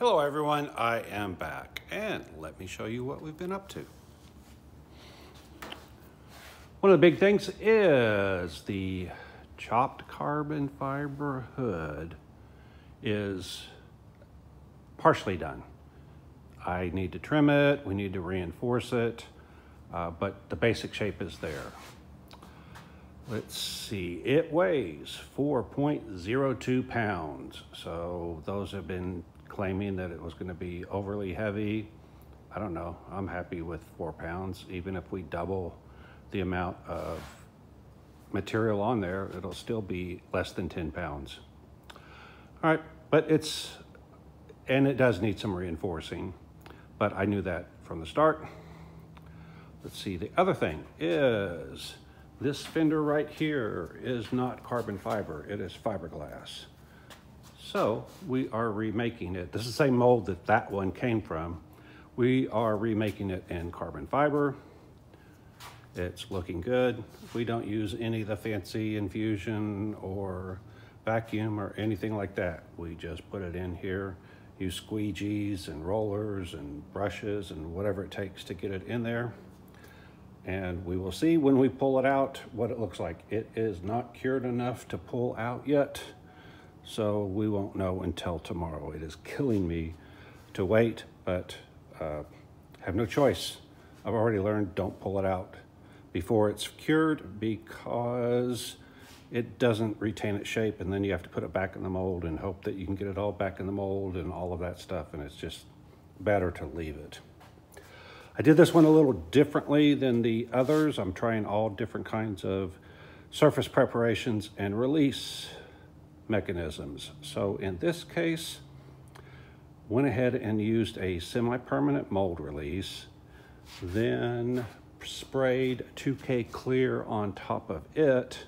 Hello everyone, I am back and let me show you what we've been up to. One of the big things is the chopped carbon fiber hood is partially done. I need to trim it, we need to reinforce it, but the basic shape is there. Let's see, it weighs 4.02 pounds. So those have been claiming that it was going to be overly heavy. I don't know, I'm happy with 4 pounds. Even if we double the amount of material on there, it'll still be less than 10 pounds. All right, but it does need some reinforcing, but I knew that from the start. Let's see, the other thing is this fender right here is not carbon fiber, it is fiberglass. So we are remaking it. This is the same mold that one came from. We are remaking it in carbon fiber. It's looking good. We don't use any of the fancy infusion or vacuum or anything like that. We just put it in here, use squeegees and rollers and brushes and whatever it takes to get it in there. And we will see when we pull it out what it looks like. It is not cured enough to pull out yet, so we won't know until tomorrow. It is killing me to wait, but have no choice. I've already learned don't pull it out before it's cured because it doesn't retain its shape, and then you have to put it back in the mold and hope that you can get it all back in the mold and all of that stuff, and it's just better to leave it. I did this one a little differently than the others. I'm trying all different kinds of surface preparations and release mechanisms. So in this case, went ahead and used a semi-permanent mold release, then sprayed 2K clear on top of it,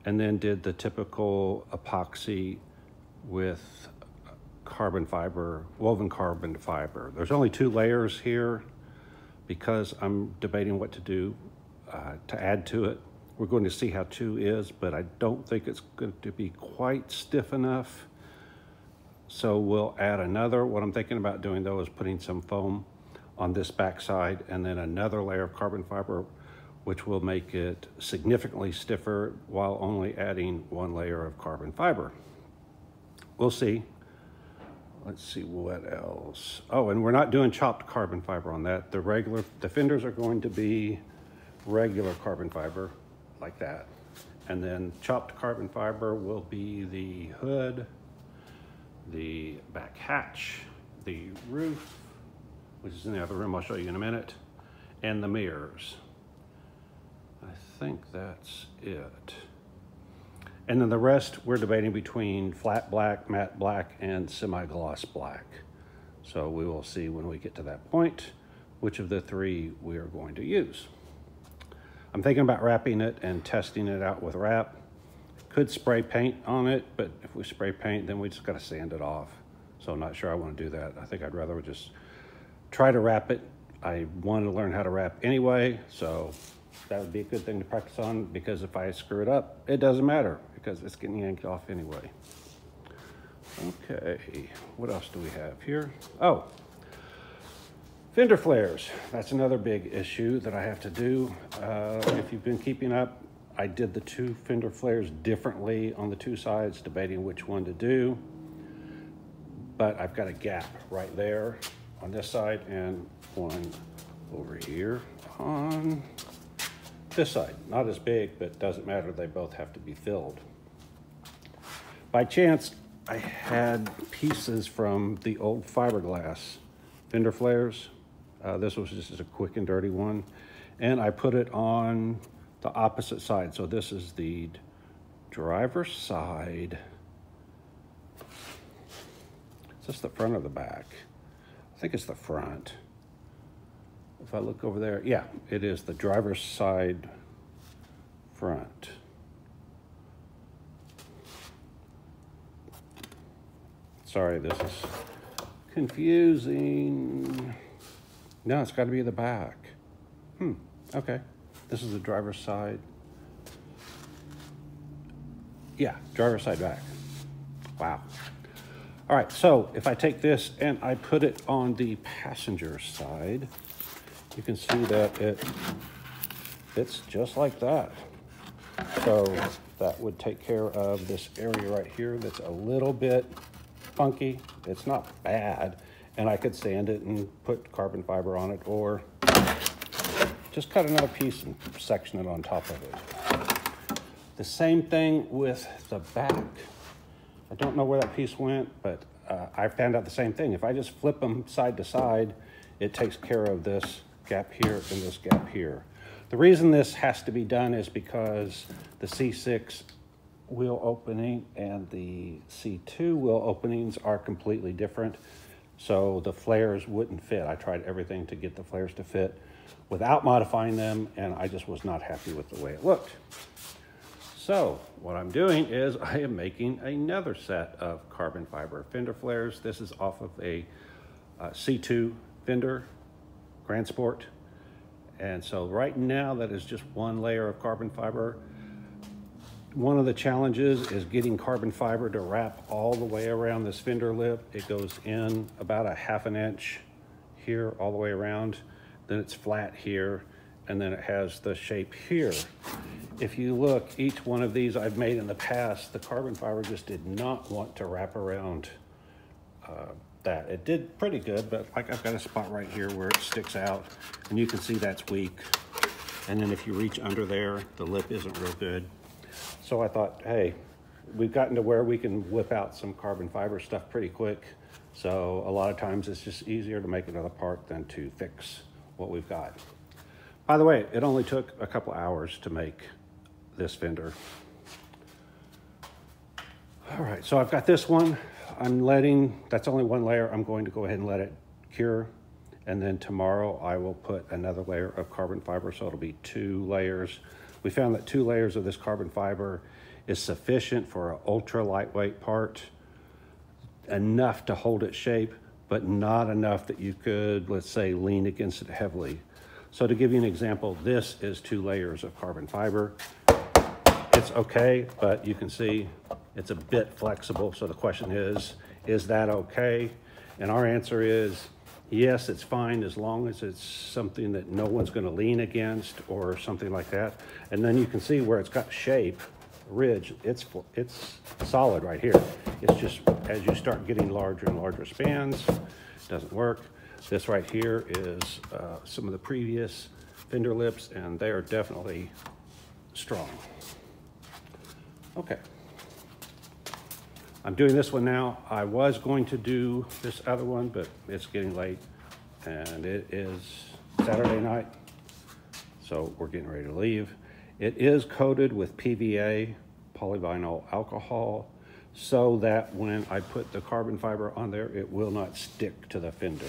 and then did the typical epoxy with carbon fiber, woven carbon fiber. There's only 2 layers here because I'm debating what to do to add to it. We're going to see how 2 is, but I don't think it's going to be quite stiff enough. So we'll add another. What I'm thinking about doing though is putting some foam on this backside and then another layer of carbon fiber, which will make it significantly stiffer while only adding 1 layer of carbon fiber. We'll see. Let's see what else. Oh, and we're not doing chopped carbon fiber on that. The fenders are going to be regular carbon fiber like that. And then chopped carbon fiber will be the hood, the back hatch, the roof, which is in the other room I'll show you in a minute, and the mirrors. I think that's it. And then the rest, we're debating between flat black, matte black, and semi-gloss black. So we will see when we get to that point which of the 3 we are going to use. I'm thinking about wrapping it and testing it out with wrap. Could spray paint on it, but if we spray paint, then we just gotta sand it off. So I'm not sure I wanna do that. I think I'd rather just try to wrap it. I want to learn how to wrap anyway, so that would be a good thing to practice on, because if I screw it up, it doesn't matter because it's getting yanked off anyway. Okay, what else do we have here? Oh, fender flares. That's another big issue that I have to do. If you've been keeping up, I did the 2 fender flares differently on the 2 sides, debating which one to do. But I've got a gap right there on this side and one over here on this side. Not as big, but doesn't matter. They both have to be filled. By chance, I had pieces from the old fiberglass fender flares. This was just a quick and dirty one. And I put it on the opposite side. So this is the driver's side. Is this the front or the back? I think it's the front. If I look over there, yeah, it is the driver's side front. Sorry, this is confusing. No, it's got to be the back. Okay. This is the driver's side. Yeah, driver's side back. Wow. All right, so if I take this and I put it on the passenger side, you can see that it's just like that. So that would take care of this area right here that's a little bit funky. It's not bad, and I could sand it and put carbon fiber on it, or just cut another piece and section it on top of it. The same thing with the back. I don't know where that piece went, but I found out the same thing. If I just flip them side to side, it takes care of this gap here and this gap here. The reason this has to be done is because the C6 wheel opening and the C2 wheel openings are completely different. So the flares wouldn't fit. I tried everything to get the flares to fit without modifying them, and I just was not happy with the way it looked. So what I'm doing is I am making another set of carbon fiber fender flares. This is off of a C2 Fender Grand Sport. And so right now that is just one layer of carbon fiber. One of the challenges is getting carbon fiber to wrap all the way around this fender lip. It goes in about a ½ an inch here all the way around. Then it's flat here, and then it has the shape here. If you look, each one of these I've made in the past, the carbon fiber just did not want to wrap around that. It did pretty good, but like I've got a spot right here where it sticks out, and you can see that's weak. And then if you reach under there, the lip isn't real good. So I thought, hey, we've gotten to where we can whip out some carbon fiber stuff pretty quick. So a lot of times it's just easier to make another part than to fix what we've got. By the way, it only took a couple hours to make this fender. All right, so I've got this one. That's only one layer. I'm going to go ahead and let it cure. And then tomorrow I will put another layer of carbon fiber, so it'll be 2 layers. We found that 2 layers of this carbon fiber is sufficient for an ultra lightweight part, enough to hold its shape, but not enough that you could, let's say, lean against it heavily. So to give you an example, this is 2 layers of carbon fiber. It's okay, but you can see it's a bit flexible. So the question is that okay? And our answer is, yes, it's fine as long as it's something that no one's going to lean against or something like that. And then you can see where it's got shape, ridge, it's solid right here. It's just as you start getting larger and larger spans, it doesn't work. This right here is some of the previous fender lips, and they are definitely strong. Okay. I'm doing this one now. I was going to do this other one, but it's getting late, and it is Saturday night, so we're getting ready to leave. It is coated with PVA, polyvinyl alcohol, so that when I put the carbon fiber on there, it will not stick to the fender.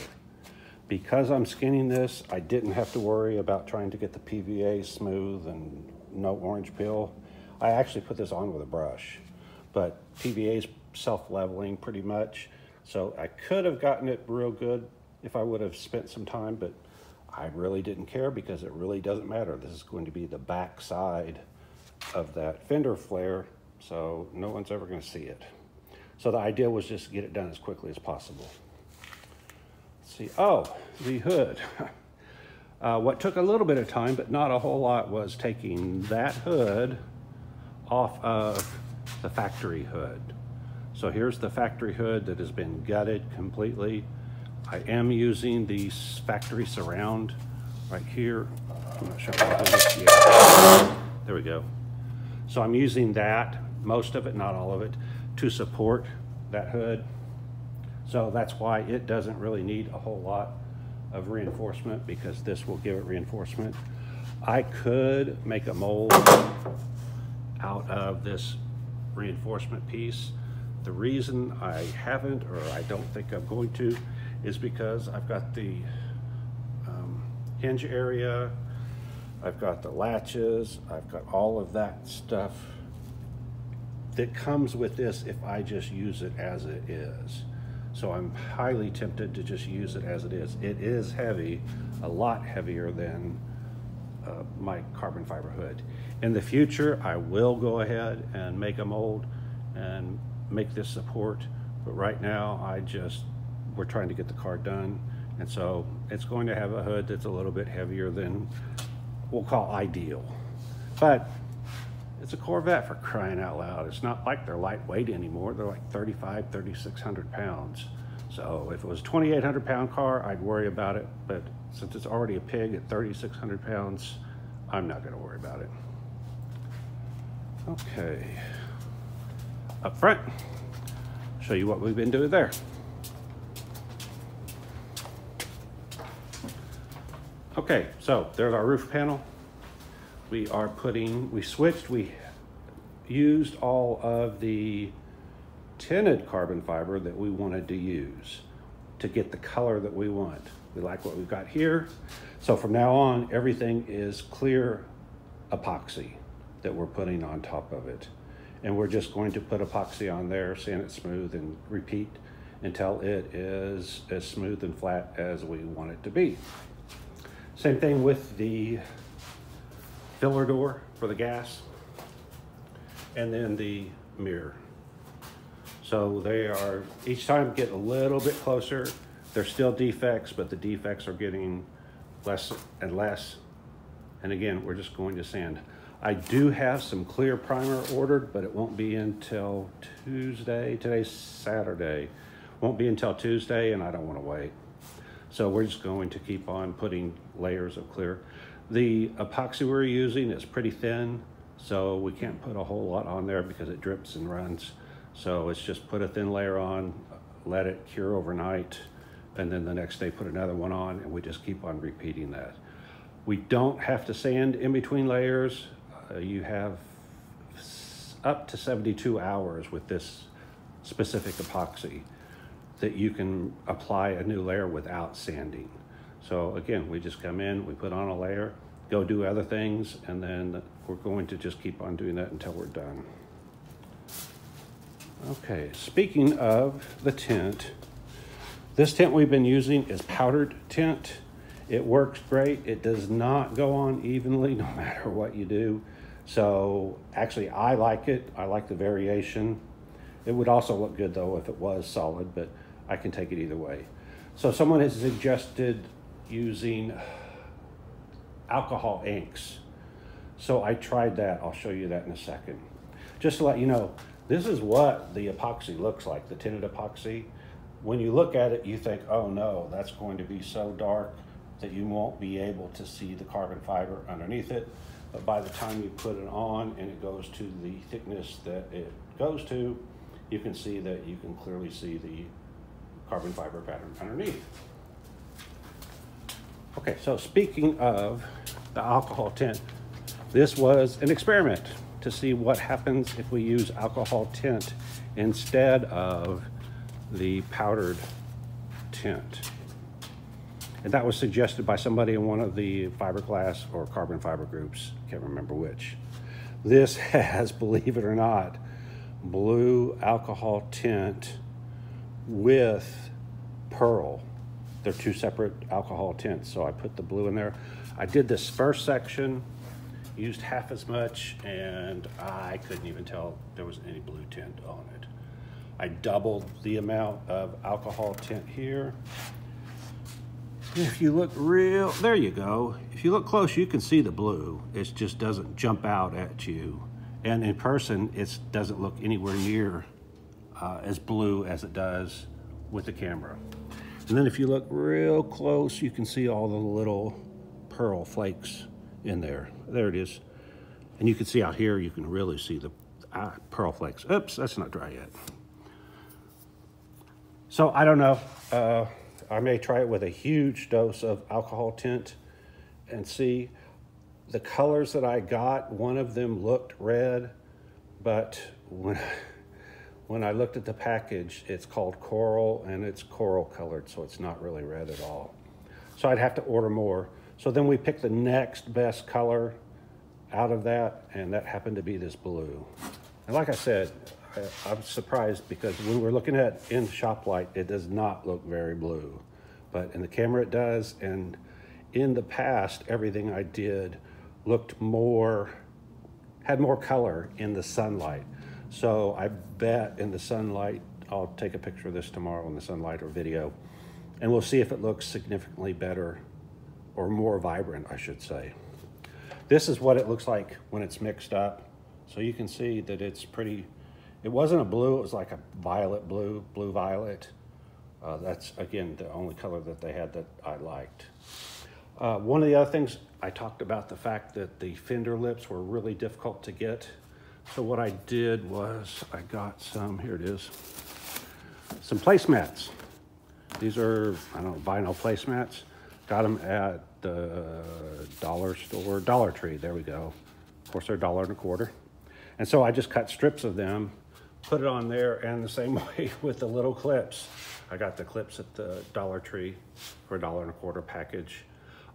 Because I'm skinning this, I didn't have to worry about trying to get the PVA smooth and no orange peel. I actually put this on with a brush, but PVA is self-leveling pretty much. So I could have gotten it real good if I would have spent some time, but I really didn't care because it really doesn't matter. This is going to be the back side of that fender flare, so no one's ever going to see it. So the idea was just to get it done as quickly as possible. Let's see, oh, the hood. What took a little bit of time, but not a whole lot, was taking that hood off of the factory hood. So here's the factory hood that has been gutted completely. I am using the factory surround right here. I'm not sure how to do this yet. There we go. So I'm using that, most of it, not all of it, to support that hood. So that's why it doesn't really need a whole lot of reinforcement, because this will give it reinforcement. I could make a mold out of this reinforcement piece. The reason I haven't, or I don't think I'm going to, is because I've got the hinge area, I've got the latches, I've got all of that stuff that comes with this if I just use it as it is. So I'm highly tempted to just use it as it is. It is heavy, a lot heavier than my carbon fiber hood. In the future, I will go ahead and make a mold and make this support, but right now we're trying to get the car done, and so it's going to have a hood that's a little bit heavier than we'll call ideal. But it's a Corvette, for crying out loud. It's not like they're lightweight anymore. They're like 3,600 pounds. So if it was a 2,800 pound car, I'd worry about it. But since it's already a pig at 3,600 pounds, I'm not gonna worry about it. Okay, up front, show you what we've been doing there. Okay, so there's our roof panel. We used all of the tinted carbon fiber that we wanted to use to get the color that we want. We like what we've got here. So from now on, everything is clear epoxy that we're putting on top of it. And we're just going to put epoxy on there, sand it smooth, and repeat until it is as smooth and flat as we want it to be. Same thing with the filler door for the gas, and then the mirror. So they are each time getting a little bit closer. There's still defects, but the defects are getting less and less. And again, we're just going to sand. I do have some clear primer ordered, but it won't be until Tuesday. Today's Saturday. Won't be until Tuesday, and I don't want to wait. So we're just going to keep on putting layers of clear. The epoxy we're using is pretty thin, so we can't put a whole lot on there because it drips and runs. So it's just put a thin layer on, let it cure overnight, and then the next day put another one on, and we just keep on repeating that. We don't have to sand in between layers. You have up to 72 hours with this specific epoxy that you can apply a new layer without sanding. So again, we just come in, we put on a layer, go do other things, and then we're going to just keep on doing that until we're done. Okay, speaking of the tint, this tint we've been using is powdered tint. It works great. It does not go on evenly no matter what you do. So actually, I like it. I like the variation. It would also look good though if it was solid, but I can take it either way. So someone has suggested using alcohol inks. So I tried that. I'll show you that in a second. Just to let you know, this is what the epoxy looks like, the tinted epoxy. When you look at it, you think, oh no, that's going to be so dark that you won't be able to see the carbon fiber underneath it. But by the time you put it on and it goes to the thickness that it goes to, you can see that you can clearly see the carbon fiber pattern underneath. Okay, so speaking of the alcohol tint, this was an experiment to see what happens if we use alcohol tint instead of the powdered tint. And that was suggested by somebody in one of the fiberglass or carbon fiber groups, can't remember which. This has, believe it or not, blue alcohol tint with pearl. They're two separate alcohol tints, so I put the blue in there. I did this first section, used half as much, and I couldn't even tell there was any blue tint on it. I doubled the amount of alcohol tint here. If you look there you go. If you look close, you can see the blue. It just doesn't jump out at you. And in person, it doesn't look anywhere near as blue as it does with the camera. And then if you look real close, you can see all the little pearl flakes in there. There it is. And you can see out here, you can really see the pearl flakes. Oops, that's not dry yet. So I don't know. I may try it with a huge dose of alcohol tint and see. The colors that I got, one of them looked red, but when I looked at the package, it's called coral and it's coral colored, so it's not really red at all. So I'd have to order more. So then we picked the next best color out of that, and that happened to be this blue. And like I said, I'm surprised because when we're looking at in shop light, it does not look very blue, but in the camera it does. And in the past, everything I did had more color in the sunlight. So I bet in the sunlight, I'll take a picture of this tomorrow in the sunlight or video, and we'll see if it looks significantly better or more vibrant, I should say. This is what it looks like when it's mixed up. So you can see that it's pretty, it wasn't a blue, it was like a violet blue, blue-violet. That's, again, the only color that they had that I liked. One of the other things, I talked about the fact that the fender lips were really difficult to get. So what I did was I got some, here it is, some placemats. These are, I don't know, vinyl placemats. Got them at the dollar store, Dollar Tree, there we go. Of course, they're $1.25. And so I just cut strips of them, put it on there, and the same way with the little clips. I got the clips at the Dollar Tree for $1.25 package.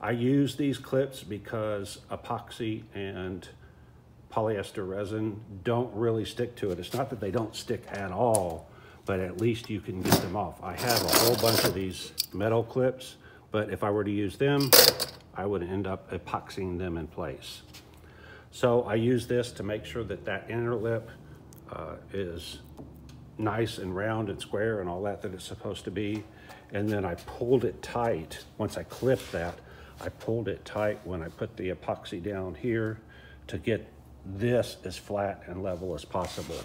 I use these clips because epoxy and polyester resin don't really stick to it. It's not that they don't stick at all, but at least you can get them off. I have a whole bunch of these metal clips, but if I were to use them, I would end up epoxying them in place. So I use this to make sure that that inner lip is nice and round and square and all that it's supposed to be. And then I pulled it tight. Once I clipped that, I pulled it tight when I put the epoxy down here to get this as flat and level as possible.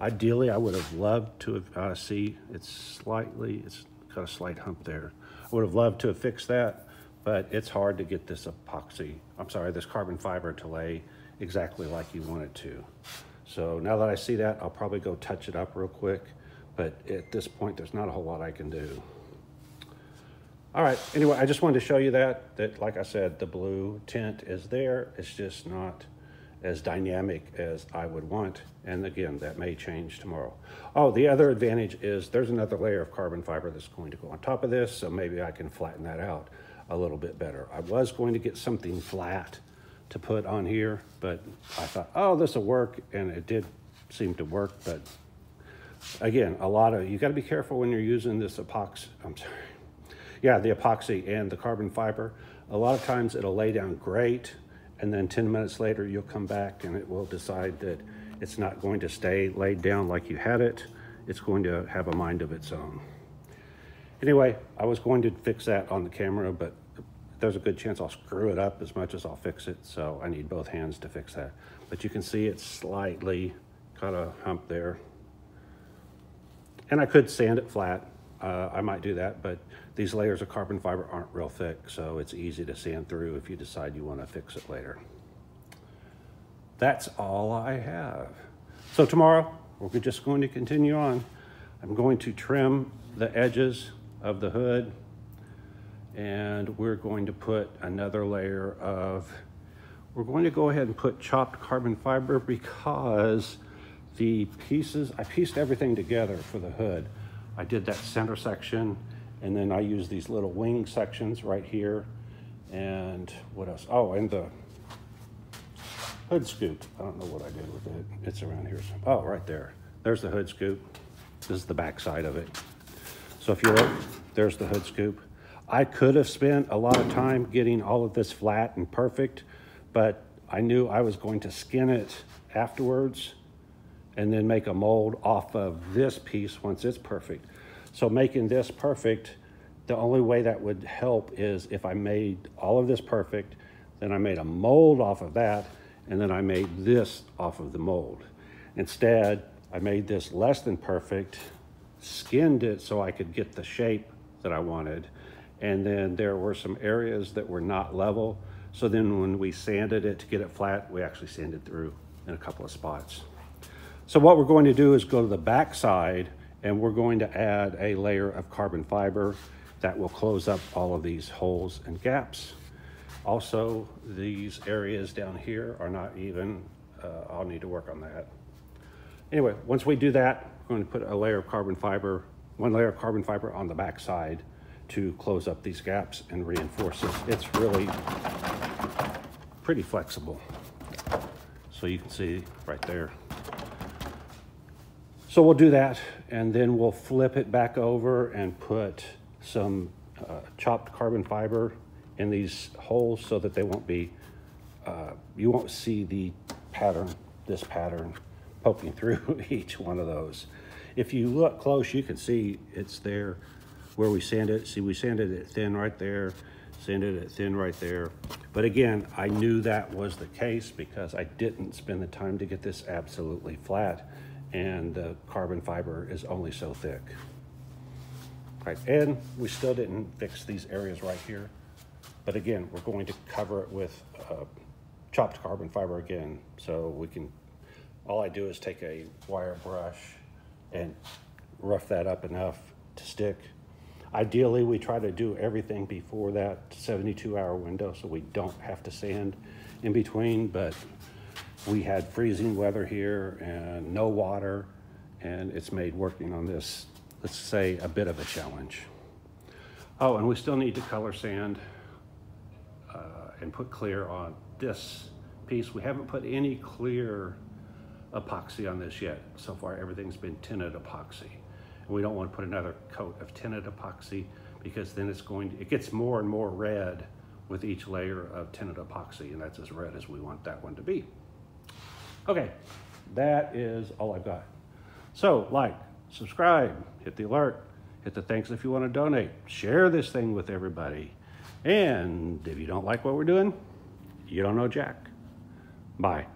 Ideally, I would have loved to have, see, it's got a slight hump there. I would have loved to have fixed that, but it's hard to get this this carbon fiber to lay exactly like you want it to. So now that I see that, I'll probably go touch it up real quick, but at this point, there's not a whole lot I can do. All right, anyway, I just wanted to show you that like I said, the blue tint is there. It's just not as dynamic as I would want. And again, that may change tomorrow. Oh, the other advantage is there's another layer of carbon fiber that's going to go on top of this, so maybe I can flatten that out a little bit better. I was going to get something flat to put on here, but I thought, oh, this will work, and it did seem to work, but again, you gotta be careful when you're using this epoxy, the epoxy and the carbon fiber. A lot of times it'll lay down great, and then 10 minutes later you'll come back and it will decide that it's not going to stay laid down like you had it. It's going to have a mind of its own. Anyway, I was going to fix that on the camera, but there's a good chance I'll screw it up as much as I'll fix it, so I need both hands to fix that. But you can see it's slightly got a hump there. And I could sand it flat. I might do that, but these layers of carbon fiber aren't real thick, so it's easy to sand through if you decide you want to fix it later. That's all I have. So tomorrow, we're just going to continue on. I'm going to trim the edges of the hood, and we're going to put another layer of, we're going to go ahead and put chopped carbon fiber because the pieces, I pieced everything together for the hood. I did that center section, and then I used these little wing sections right here. And what else? Oh, and the hood scoop. I don't know what I did with it. It's around here. Oh, right there. There's the hood scoop. This is the back side of it. So if you look, there's the hood scoop. I could have spent a lot of time getting all of this flat and perfect, but I knew I was going to skin it afterwards and then make a mold off of this piece once it's perfect. So making this perfect, the only way that would help is if I made all of this perfect, then I made a mold off of that, and then I made this off of the mold. Instead, I made this less than perfect, skinned it so I could get the shape that I wanted, and then there were some areas that were not level, so then when we sanded it to get it flat, we actually sanded through in a couple of spots. So what we're going to do is go to the back side, and we're going to add a layer of carbon fiber that will close up all of these holes and gaps. Also, these areas down here are not even, I'll need to work on that. Anyway, once we do that, we're going to put a layer of carbon fiber, one layer of carbon fiber on the back side to close up these gaps and reinforce it. It's really pretty flexible. So you can see right there. So we'll do that, and then we'll flip it back over and put some chopped carbon fiber in these holes so that they won't be, you won't see the pattern, this pattern poking through each one of those. If you look close, you can see it's there where we sanded it. See, we sanded it thin right there, sanded it thin right there. But again, I knew that was the case because I didn't spend the time to get this absolutely flat, and the carbon fiber is only so thick. Right, and we still didn't fix these areas right here. But again, we're going to cover it with chopped carbon fiber again. So we can, all I do is take a wire brush and rough that up enough to stick. Ideally, we try to do everything before that 72-hour window so we don't have to sand in between, but we had freezing weather here and no water, and it's made working on this, let's say, a bit of a challenge. Oh, and we still need to color sand and put clear on this piece. We haven't put any clear epoxy on this yet. So far, everything's been tinted epoxy. And we don't want to put another coat of tinted epoxy because then it gets more and more red with each layer of tinted epoxy, and that's as red as we want that one to be. Okay, that is all I've got. So, like, subscribe, hit the alert, hit the thanks if you want to donate, share this thing with everybody. And if you don't like what we're doing, you don't know Jack. Bye.